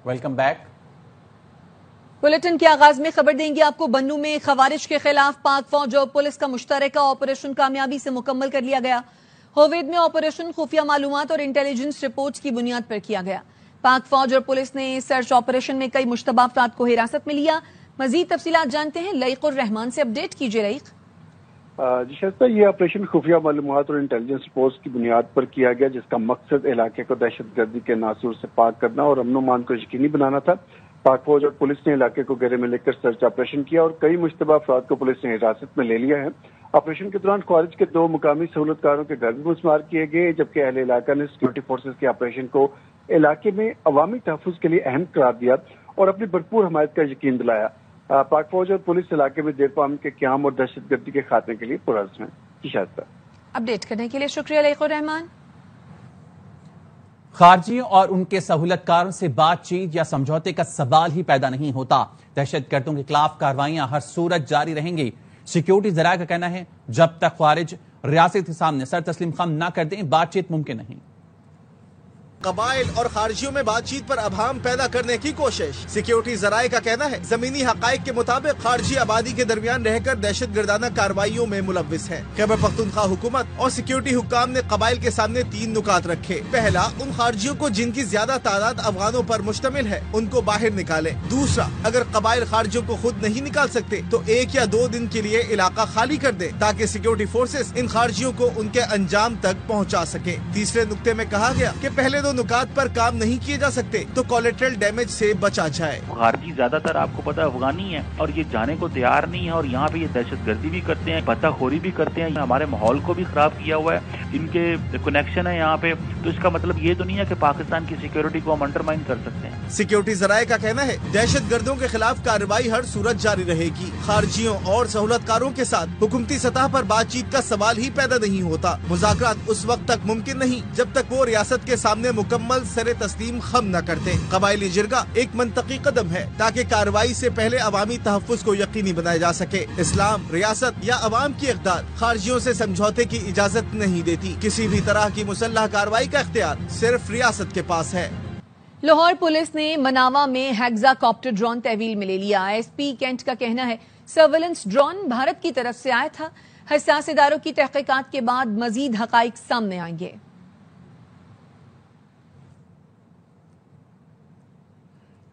Welcome back. Bulletin کے آغاز میں خبر دیں گے آپ کو، بنو میں خوارج کے خلاف پاک فوج اور پولیس کا مشترکہ آپریشن کامیابی سے مکمل کر لیا گیا۔ ہوید میں آپریشن خفیہ معلومات اور انٹیلیجنس رپورٹس کی بنیاد پر کیا گیا۔ پاک فوج اور پولیس نے سرچ آپریشن میں کئی مشتبہ افراد کو حراست میں لیا۔ مزید تفصیلات جانتے ہیں لئیق الرحمان سے، اپڈیٹ کیجیے لئیق۔ جی شائستہ، یہ آپریشن خفیہ معلومات اور انٹیلیجنس رپورٹس کی بنیاد پر کیا گیا، جس کا مقصد علاقے کو دہشت گردی کے ناصور سے پاک کرنا اور امن و امان کو یقینی بنانا تھا۔ پاک فوج اور پولیس نے علاقے کو گھیرے میں لے کر سرچ آپریشن کیا اور کئی مشتبہ افراد کو پولیس نے حراست میں لے لیا ہے۔ آپریشن کے دوران خوارج کے 2 مقامی سہولت کاروں کے گھر بھی مسمار کیے گئے، جبکہ اہل علاقہ نے سیکورٹی فورسز کے آپریشن کو علاقے میں عوامی تحفظ کے لیے اہم قرار دیا اور اپنی بھرپور حمایت کا یقین دلایا۔ پاک فوج اور پولیس علاقے میں دیر پا امن کے قیام اور دہشت گردی کے خاتمے کے لیے پرعزم ہے۔ شائستہ، اپڈیٹ کرنے کے لیے شکریہ لئیق الرحمان۔ خارجیوں اور ان کے سہولت کاروں سے بات چیت یا سمجھوتے کا سوال ہی پیدا نہیں ہوتا۔ دہشت گردوں کے خلاف کارروائیاں ہر صورت جاری رہیں گی۔ سیکیورٹی ذرائع کا کہنا ہے جب تک خوارج ریاست کے سامنے سر تسلیم خم نہ کر دیں بات چیت ممکن نہیں۔ قبائل اور خارجیوں میں بات چیت پر ابہام پیدا کرنے کی کوشش۔ سیکیورٹی ذرائع کا کہنا ہے زمینی حقائق کے مطابق خارجی آبادی کے درمیان رہ کر دہشت گردانہ کارروائیوں میں ملوث ہے۔ خیبر پختونخوا حکومت اور سیکیورٹی حکام نے قبائل کے سامنے 3 نکات رکھے۔ پہلا، ان خارجیوں کو جن کی زیادہ تعداد افغانوں پر مشتمل ہے ان کو باہر نکالیں۔ دوسرا، اگر قبائل خارجیوں کو خود نہیں نکال سکتے تو 1 یا 2 دن کے لیے علاقہ خالی کر دیں تاکہ سیکیورٹی فورسز ان خارجیوں کو ان کے انجام تک پہنچا سکے۔ تیسرے نقطے میں کہا گیا کہ پہلے 2 نکات پر کام نہیں کیے جا سکتے تو کولیٹرل ڈیمیج سے بچا جائے۔ خارجی زیادہ تر آپ کو پتا افغانی ہے اور یہ جانے کو تیار نہیں ہے اور یہاں پہ یہ دہشت گردی بھی کرتے ہیں، پتہ خوری بھی کرتے ہیں، ہمارے ماحول کو بھی خراب کیا ہوا ہے، ان کے کنیکشن ہے یہاں پہ، تو اس کا مطلب یہ تو نہیں ہے کہ پاکستان کی سیکیورٹی کو ہم انڈرمائن کر سکتے ہیں۔ سیکیورٹی ذرائع کا کہنا ہے دہشت گردوں کے خلاف کارروائی ہر صورت جاری رہے گی۔ خارجیوں اور سہولت کاروں کے ساتھ حکومتی سطح پر بات چیت کا سوال ہی پیدا نہیں ہوتا۔ مذاکرات اس وقت تک ممکن نہیں جب تک وہ ریاست کے سامنے مکمل سر تسلیم خم نہ کرتے۔ قبائلی جرگہ ایک منطقی قدم ہے تاکہ کارروائی سے پہلے عوامی تحفظ کو یقینی بنایا جا سکے۔ اسلام، ریاست یا عوام کی اقدار خارجیوں سے سمجھوتے کی اجازت نہیں دیتی۔ کسی بھی طرح کی مسلح کارروائی کا اختیار صرف ریاست کے پاس ہے۔ لاہور پولیس نے مناوا میں ہیگزا کاپٹر ڈرون تحویل میں لے لیا۔ ایس پی کینٹ کا کہنا ہے سرویلنس ڈرون بھارت کی طرف سے آیا تھا۔ حساس اداروں کی تحقیقات کے بعد مزید حقائق سامنے آئیں گے۔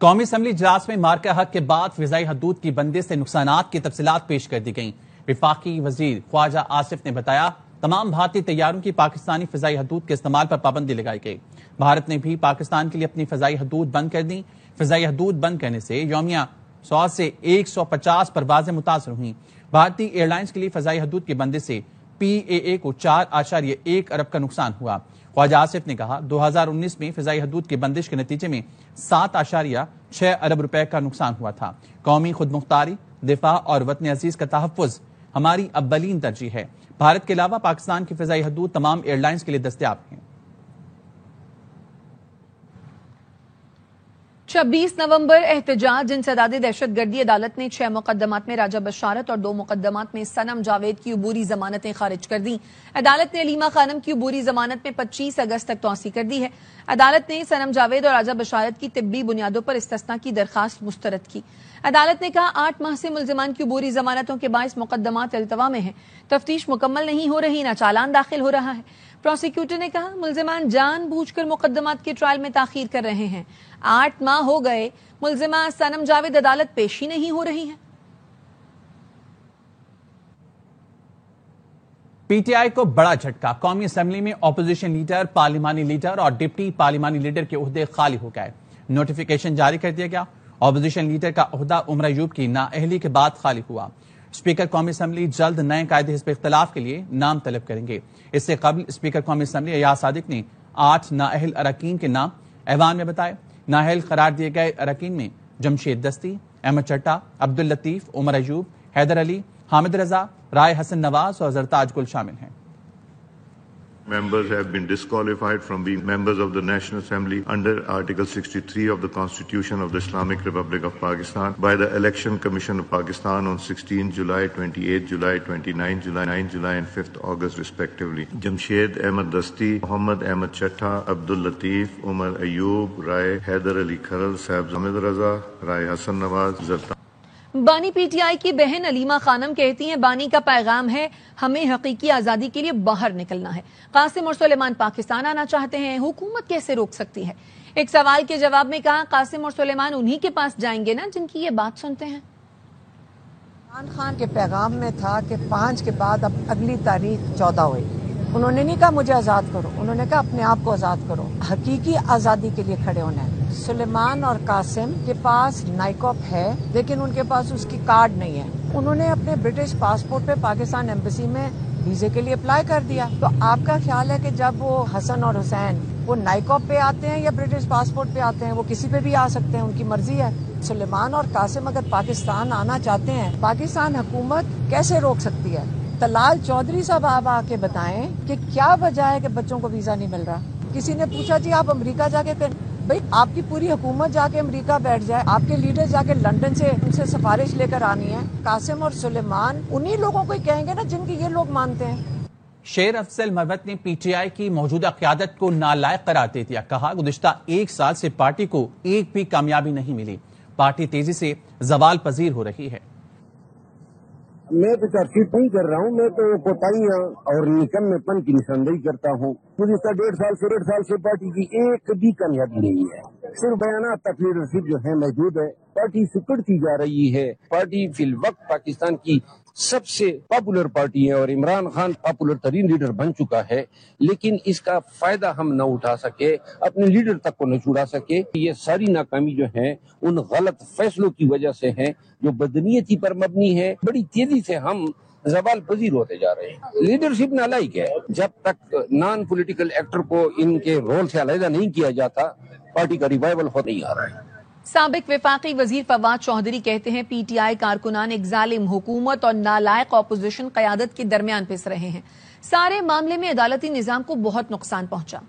قومی اسمبلی اجلاس میں مارکہ حق کے بعد فضائی حدود کی بندش سے نقصانات کی تفصیلات پیش کر دی گئیں۔ وفاقی وزیر خواجہ آصف نے بتایا تمام بھارتی طیاروں کی پاکستانی فضائی حدود کے استعمال پر پابندی لگائی گئی۔ بھارت نے بھی پاکستان کے لیے اپنی فضائی حدود بند کر دی۔ فضائی حدود بند کرنے سے یومیہ 100 سے 150 پروازیں متاثر ہوئیں۔ بھارتی ایئر لائنز کے لیے فضائی حدود کی بندش سے PAA کو 4.1 ارب کا نقصان ہوا۔ خواجہ آصف نے کہا 2019 میں فضائی حدود کی بندش کے نتیجے میں 7.6 ارب روپے کا نقصان ہوا تھا۔ قومی خود مختاری، دفاع اور وطن عزیز کا تحفظ ہماری اولین ترجیح ہے۔ بھارت کے علاوہ پاکستان کی فضائی حدود تمام ایئر لائنز کے لیے دستیاب ہیں۔ 26 نومبر احتجاج انسداد دہشت گردی عدالت نے 6 مقدمات میں راجہ بشارت اور 2 مقدمات میں صنم جاوید کی عبوری ضمانتیں خارج کر دیں۔ عدالت نے علیمہ خانم کی عبوری ضمانت میں 25 اگست تک توسیع کر دی ہے۔ عدالت نے صنم جاوید اور راجہ بشارت کی طبی بنیادوں پر استثناء کی درخواست مسترد کی۔ عدالت نے کہا 8 ماہ سے ملزمان کی عبوری ضمانتوں کے باعث مقدمات التوا میں ہیں، تفتیش مکمل نہیں ہو رہی، نہ چالان داخل ہو رہا ہے۔ پروسیکیوٹر نے کہا ملزمان جان بوجھ کر مقدمات کے ٹرائل میں تاخیر کر رہے ہیں۔ 8 ماہ ہو گئے، ملزمہ صنم جاوید عدالت پیش ہی نہیں ہو رہی ہے۔ پی ٹی آئی کو بڑا جھٹکا، قومی اسمبلی میں اپوزیشن لیڈر، پارلیمانی لیڈر اور ڈپٹی پارلیمانی لیڈر کے عہدے خالی ہو گئے۔ نوٹیفیکیشن جاری کر دیا گیا۔ اپوزیشن لیڈر کا عہدہ عمر ایوب کی نااہلی کے بعد خالی ہوا۔ اسپیکر قومی اسمبلی جلد نئے قائد حزب اختلاف کے لیے نام طلب کریں گے۔ اس سے قبل اسپیکر قومی اسمبلی ایاز صادق نے 8 نااہل اراکین کے نام ایوان میں بتائے۔ نااہل قرار دیے گئے اراکین میں جمشید دستی، احمد چٹا، عبداللطیف، عمر ایوب، حیدر علی، حامد رضا، رائے حسن نواز اور زرتاج گل شامل ہیں۔ Members have been disqualified from being members of the National Assembly under Article 63 of the Constitution of the Islamic Republic of Pakistan by the Election Commission of Pakistan on 16 July, 28 July, 29 July, 9 July and 5th August respectively. Jamshed Ahmed Dasti, Muhammad Ahmed Chattha, Abdul Latif, Umar Ayub, Rai Haider Ali Kharal, Saib Hamid Raza, Rai Hassan Nawaz, Zartan. بانی P T I کی بہن علیمہ خانم کہتی ہیں بانی کا پیغام ہے ہمیں حقیقی آزادی کے لیے باہر نکلنا ہے. قاسم اور سلیمان پاکستان آنا چاہتے ہیں, حکومت کیسے روک سکتی ہے؟ ایک سوال کے جواب میں کہا قاسم اور سلیمان انہی کے پاس جائیں گے نا جن کی یہ بات سنتے ہیں. عمران خان کے پیغام میں تھا کہ 5 کے بعد اب اگلی تاریخ 14 ہوئی. انہوں نے نہیں کہا مجھے آزاد کرو, انہوں نے کہا اپنے آپ کو آزاد کرو, حقیقی آزادی کے لیے کھڑے ہونا ہے. سلیمان اور قاسم کے پاس نائکوپ ہے لیکن ان کے پاس اس کی کارڈ نہیں ہے. انہوں نے اپنے برٹش پاسپورٹ پہ پاکستان ایمبیسی میں ویزے کے لیے اپلائی کر دیا. تو آپ کا خیال ہے کہ جب وہ حسن اور حسین وہ نائکوپ پہ آتے ہیں یا برٹش پاسپورٹ پہ آتے ہیں, وہ کسی پہ بھی آ سکتے ہیں, ان کی مرضی ہے. سلیمان اور قاسم اگر پاکستان آنا چاہتے ہیں, پاکستان حکومت کیسے روک سکتی ہے؟ طلال چودھری صاحب آپ آ کے بتائیں کہ کیا وجہ ہے کہ بچوں کو ویزا نہیں مل رہا. کسی نے پوچھا جی آپ امریکہ جا کے بھائی آپ کی پوری حکومت جا کے امریکہ بیٹھ جائے, آپ کے لیڈر جا کے لنڈن سے ان سے سفارش لے کر آنی ہے. قاسم اور سلیمان انہی لوگوں کو ہی کہیں گے نا جن کی یہ لوگ مانتے ہیں. شیر افضل مروت نے پی ٹی آئی کی موجودہ قیادت کو نالائق قرار دے دیا. کہا گزشتہ 1 سال سے پارٹی کو ایک بھی کامیابی نہیں ملی, پارٹی تیزی سے زوال پذیر ہو رہی ہے. میں تو چارجشیٹ نہیں کر رہا ہوں, میں تو کوتاہیاں اور نکمے پن کی نشاندہی کرتا ہوں. گزشتہ 1.5 سال سے پارٹی کی ایک بھی کامیابی نہیں ہے. صرف بیانات تک لیڈرشپ جو ہے محدود ہے. پارٹی سکڑتی جا رہی ہے. پارٹی فی الوقت پاکستان کی سب سے پاپولر پارٹی ہے اور عمران خان پاپولر ترین لیڈر بن چکا ہے, لیکن اس کا فائدہ ہم نہ اٹھا سکے, اپنے لیڈر تک کو نہ چھڑا سکے. یہ ساری ناکامی جو ہے ان غلط فیصلوں کی وجہ سے ہے جو بدنیتی پر مبنی ہے. بڑی تیزی سے ہم زوال پذیر ہوتے جا رہے ہیں. لیڈرشپ نالائق ہے. جب تک نان پولیٹیکل ایکٹر کو ان کے رول سے علیحدہ نہیں کیا جاتا, پارٹی کا ریوائول ہو نہیں آ رہا ہے. سابق وفاقی وزیر فواد چوہدری کہتے ہیں پی ٹی آئی کارکنان ایک ظالم حکومت اور نالائق اپوزیشن قیادت کے درمیان پس رہے ہیں. سارے معاملے میں عدالتی نظام کو بہت نقصان پہنچا.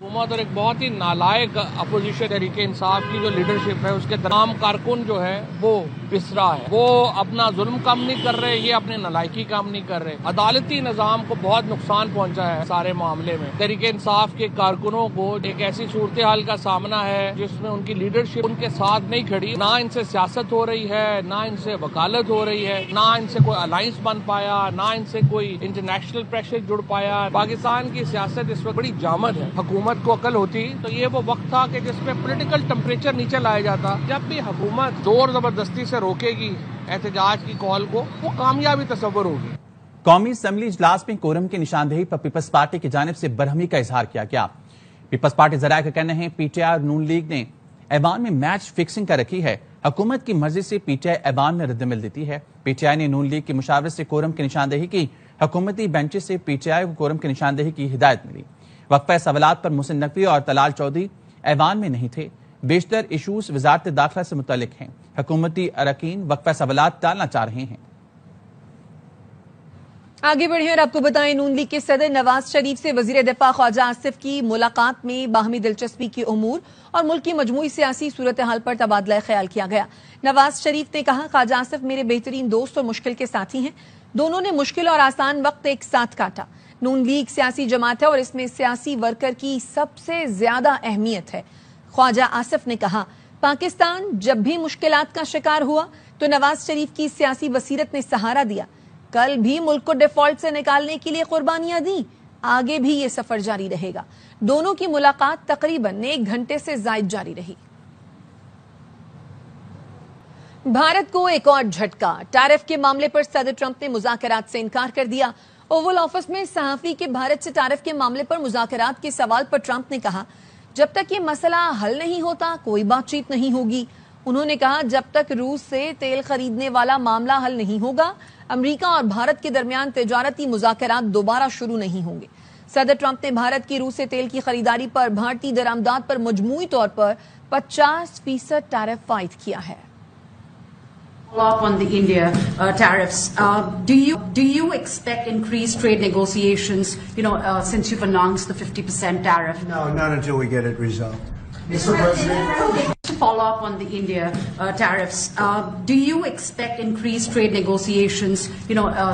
حکومت اور ایک بہت ہی نالائق اپوزیشن تحریک انصاف کی جو لیڈرشپ ہے اس کے تمام کارکن جو ہے وہ پس رہا ہے. وہ اپنا ظلم کم نہیں کر رہے, یہ اپنے نالائکی کام نہیں کر رہے. عدالتی نظام کو بہت نقصان پہنچا ہے سارے معاملے میں. تحریک انصاف کے کارکنوں کو ایک ایسی صورتحال کا سامنا ہے جس میں ان کی لیڈرشپ ان کے ساتھ نہیں کھڑی. نہ ان سے سیاست ہو رہی ہے, نہ ان سے وکالت ہو رہی ہے, نہ ان سے کوئی الائنس بن پایا, نہ ان سے کوئی انٹرنیشنل پریشر جڑ پایا. پاکستان کی سیاست اس وقت بڑی جامد ہے. حکومت کو عقل ہوتی تو یہ وہ وقت تھا کہ جس میں پولیٹیکل ٹمپریچر نیچے لایا جاتا. جب بھی حکومت زور زبردستی سے روکے گی احتجاج کی کال کو, وہ کامیابی تصور ہوگی. قومی اسمبلی اجلاس میں کورم کی نشاندہی پر پیپلز پارٹی کی جانب سے برہمی کا اظہار کیا گیا. پیپلز پارٹی ذرائع کا کہنا ہے پی ٹی آئی اور نون لیگ نے ایوان میں میچ فکسنگ کر رکھی ہے. حکومت کی مرضی سے پی ٹی آئی ایوان میں رد عمل دیتی ہے. پی ٹی آئی نے نون لیگ کی مشاورت سے کورم کی نشاندہی کی. حکومتی بینچز سے پی ٹی آئی کو کورم کی نشاندہی کی ہدایت ملی. وقفہ سوالات پر محسن نقوی اور طلال چودھری ایوان میں نہیں تھے. بیشتر ایشوز وزارت داخلہ سے متعلق ہیں. حکومتی اراکین وقفہ سوالات ٹالنا چاہ رہے ہیں. آگے بڑھیں اور آپ کو بتائیں نون لیگ کے صدر نواز شریف سے وزیر دفاع خواجہ آصف کی ملاقات میں باہمی دلچسپی کے امور اور ملک کی مجموعی سیاسی صورتحال پر تبادلہ خیال کیا گیا. نواز شریف نے کہا خواجہ آصف میرے بہترین دوست اور مشکل کے ساتھی ہیں. دونوں نے مشکل اور آسان وقت ایک ساتھ کاٹا. نون لیگ سیاسی جماعت ہے اور اس میں سیاسی ورکر کی سب سے زیادہ اہمیت ہے. خواجہ آصف نے کہا پاکستان جب بھی مشکلات کا شکار ہوا تو نواز شریف کی سیاسی بصیرت نے سہارا دیا. کل بھی ملک کو ڈیفالٹ سے نکالنے کے لیے قربانیاں دیں. آگے بھی یہ سفر جاری رہے گا. دونوں کی ملاقات تقریباً 1 گھنٹے سے زائد جاری رہی. بھارت کو ایک اور جھٹکا. ٹیرف کے معاملے پر صدر ٹرمپ نے مذاکرات سے انکار کر دیا. اوول آفس میں صحافی کے بھارت سے ٹیرف کے معاملے پر مذاکرات کے سوال پر ٹرمپ نے کہا جب تک یہ مسئلہ حل نہیں ہوتا کوئی بات چیت نہیں ہوگی. انہوں نے کہا جب تک روس سے تیل خریدنے والا معاملہ حل نہیں ہوگا امریکہ اور بھارت کے درمیان تجارتی مذاکرات دوبارہ شروع نہیں ہوں گے. صدر ٹرمپ نے بھارت کی روس سے تیل کی خریداری پر بھارتی درآمدات پر مجموعی طور پر 50% ٹیرف عائد کیا ہے. Up on the India tariffs, do you expect increased trade negotiations? Since you've announced the 50% tariff. No, not until we get it resolved. Mr. President. To follow up on the India tariffs, do you expect increased trade negotiations?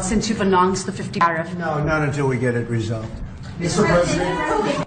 Since you've announced the 50% tariff. No, not until we get it resolved. Mr. President.